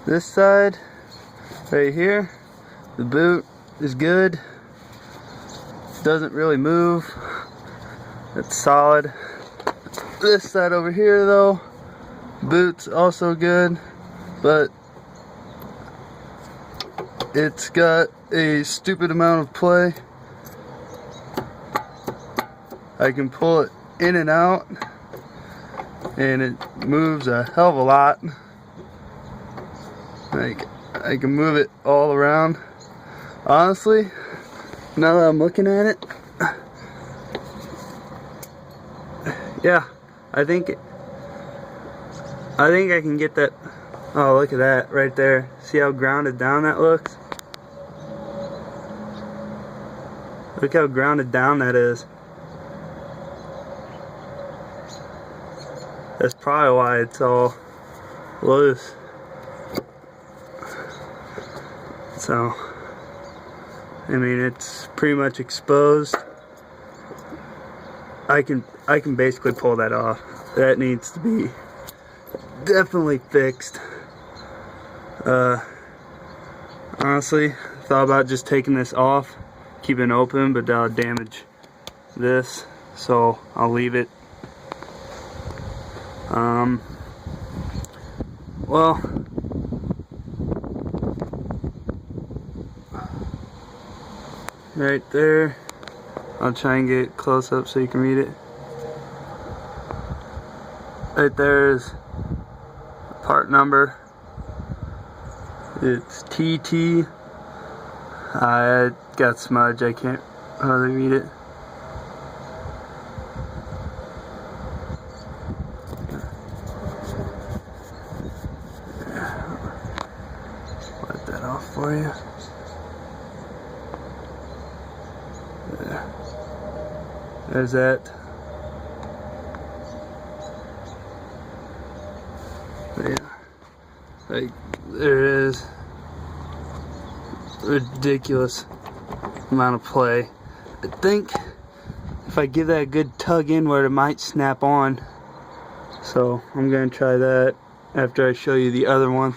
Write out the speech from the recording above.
This side, right here, the boot is good. Doesn't really move. It's solid. This side over here though, boot's also good, but it's got a stupid amount of play. I can pull it in and out, and it moves a hell of a lot. Like, I can move it all around. Honestly, now that I'm looking at it, yeah, I think I can get that. Oh, look at that right there. See how grounded down that looks? Look how grounded down that is. That's probably why it's all loose. So, I mean, it's pretty much exposed. I can basically pull that off. That needs to be definitely fixed. Honestly, thought about just taking this off, keeping it open, but that'll damage this, so I'll leave it. Well, right there, I'll try and get it close up so you can read it. Right there is part number. It's TT. It got smudged, I can't hardly read it. Wipe that off for you. There. There's that. But yeah, like there is ridiculous amount of play. I think if I give that a good tug inward, it might snap on. So I'm gonna try that after I show you the other one.